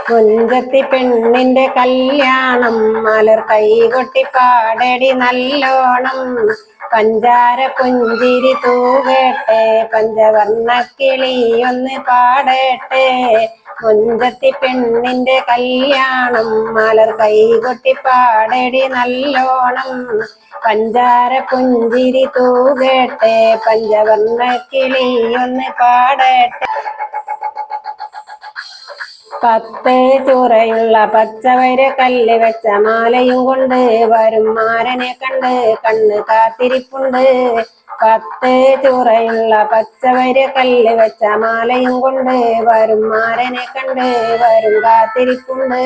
മുഞ്ചത്തി പെണ്ണിന്റെ കല്യാണം മലർ കൈകൊട്ടി പാടടി നല്ലോണം പഞ്ചാര പുഞ്ചിരി തൂകട്ടെ പഞ്ചവർണ്ണ കിളിയൊന്ന് പാടട്ടെ മുഞ്ചത്തി പെണ്ണിന്റെ കല്യാണം മലർ കൈകൊട്ടി പാടടി നല്ലോണം പഞ്ചാര പുഞ്ചിരി തൂകട്ടെ പഞ്ചവർണ്ണ കിളിയൊന്ന് പാടട്ടെ പത്ത് ചുറയുള്ള പച്ചവര കല്ല് വെച്ച മാലയും കൊണ്ട് വരും മാരനെ കണ്ട് കണ്ണ് കാത്തിരിപ്പുണ്ട് പത്ത് ചുറയുള്ള പച്ചവര കല്ല് വെച്ച മാലയും കൊണ്ട് വരും മാരനെ കണ്ട് വരും കാത്തിരിപ്പുണ്ട്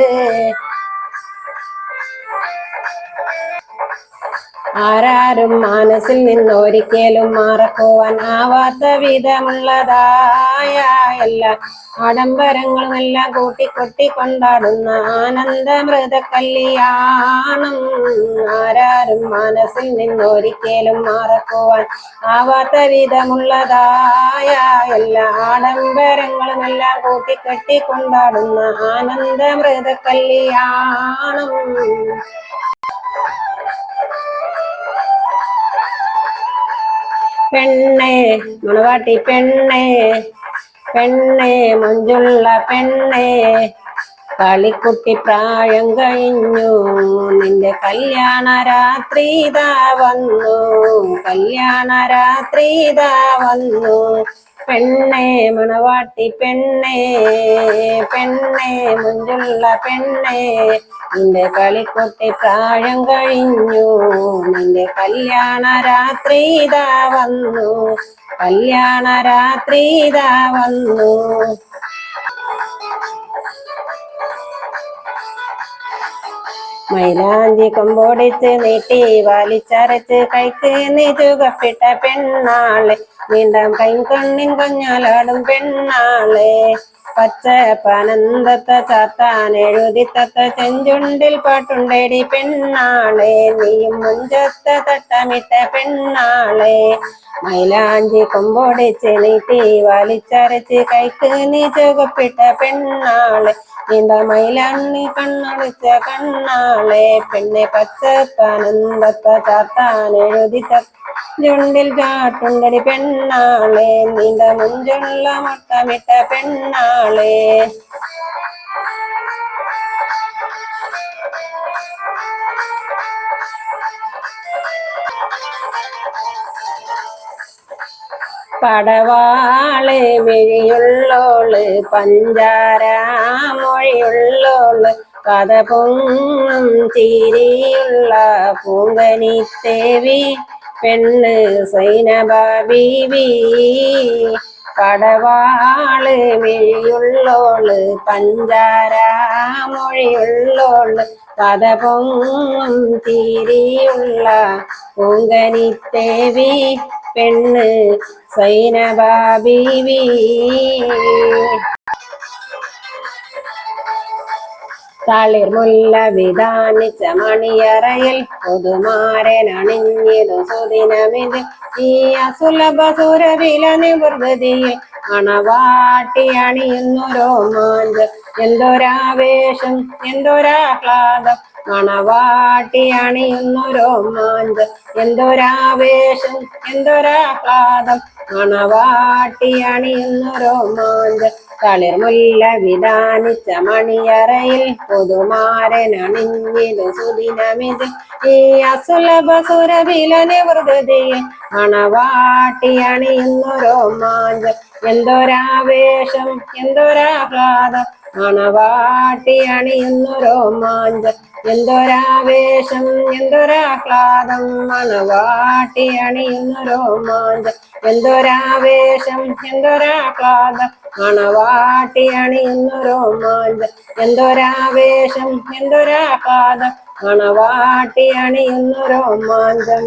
ആരാരും മനസ്സിൽ നിന്നൊരിക്കലും മറക്കുവാൻ ആവാത്ത വിധമുള്ളതായ എല്ലാ ആഡംബരങ്ങളുമെല്ലാം കൂട്ടിക്കൊട്ടി കൊണ്ടാടുന്ന ആനന്ദമൃത കല്യാണം ആരാരും മനസ്സിൽ നിന്നൊരിക്കലും മറക്കുവാൻ ആവാത്ത വിധമുള്ളതായ എല്ലാ ആഡംബരങ്ങളുമെല്ലാം കൂട്ടിക്കെട്ടി കൊണ്ടാടുന്ന ആനന്ദമൃത കല്യാണം പെണ്ണേ മണവാട്ടി പെണ്ണേ പെണ്ണേ മഞ്ചുള്ള പെണ്ണേ കളിക്കുട്ടി പ്രായം കഴിഞ്ഞു നിന്റെ കല്യാണ രാത്രി ഇതാ വന്നു കല്യാണ രാത്രി ഇതാ വന്നു പെണ്ണേ മണവാട്ടി പെണ്ണേ പെണ്ണേ മഞ്ചുള്ള പെണ്ണേ നിന്റെ കളിക്കുട്ടി പ്രായം കഴിഞ്ഞു നിന്റെ കല്യാണ രാത്രി ഇതാ വന്നു കല്യാണ രാത്രി ഇതാ വന്നു മൈലാഞ്ചി കൊമ്പൊടിച്ച് നീട്ടി വലിച്ചരച്ച് കൈക്ക് നിജുകപ്പെട്ട പെണ്ണാളെ നീണ്ടം കൈകൊണ്ണിൻ കൊഞ്ഞാലാടും പെണ്ണാളെ പച്ച പനന്തത്ത ചാത്താൻ എഴുതിത്തത്ത ചെഞ്ചുണ്ടിൽ പാട്ടുണ്ടേടി പെണ്ണാളെ നീയും മുഞ്ചത്ത തട്ടമിട്ട പെണ്ണാളെ മൈലാഞ്ചി കൊമ്പൊടിച്ച് നീട്ടി വലിച്ചരച്ച് കൈക്ക് നീ ചുവപ്പിട്ട പെണ്ണാളെ നീണ്ട മൈലാണ്ണി കണ്ണൊളിച്ച കണ്ണാളെ പെണ്ണെ പച്ച പനന്തത്ത ചാത്താൻ എഴുതിത്ത ചുണ്ടിൽ ചാട്ടുണ്ടടി പെണ്ണാളെ നീണ്ട മുഞ്ചുള്ള മുട്ടമിട്ട പെണ്ണാളെ പടവാള് മിഴിയുള്ളോള് പഞ്ചാര മൊഴിയുള്ളോള് കഥ പൊങ്ങും ചിരിയുള്ള പൂങ്കനിത്തേവി പെണ്ണ് സൈനബ ബീവി പടവാള് മിഴിയുള്ളോള് പഞ്ചാര മൊഴിയുള്ളോള് കഥ പൊങ്ങും ചിരിയുള്ള പൂങ്കനിത്തേവി പെണ്ണ് സൈനബ ബീവി തളിർമുല്ല വിധാനിച്ച മണിയറയിൽ പുതുമാരനണിഞ്ഞിതു സുദിനമിത് ഈ അസുലഭ സുരവില നിവൃതിയിൽ മണവാട്ടി അണിയുന്നു രോമാഞ്ചം എന്തൊരാവേശം എന്തൊരാഹ്ലാദം മണവാട്ടി അണിയുന്നു രോമാഞ്ചം എന്തൊരാവേശം എന്തൊരാഹ്ലാദം മണവാട്ടി അണിയുന്നു രോമാഞ്ചം തളിർമുല്ല വിധാനിച്ച മണിയറയിൽ പുതുമാരനണിഞ്ഞിതു സുദിനമിത് ഈ അസുലഭ സുരവില നിവൃതിയിൽ മണവാട്ടി അണിയുന്നു രോമാഞ്ചം എന്തൊരാവേശം എന്തൊരാഹ്ലാദം മണവാട്ടി അണിയുന്നു രോമാഞ്ചം എന്തൊരാവേശം എന്തൊരാഹ്ലാദം മണവാട്ടി അണിയുന്നു രോമാഞ്ചം എന്തൊരാവേശം എന്തൊരാഹ്ലാദം മണവാട്ടി അണിയുന്നു രോമാഞ്ചം എന്തൊരാവേശം എന്തൊരാഹ്ലാദം മണവാട്ടി അണിയുന്നു രോമാഞ്ചം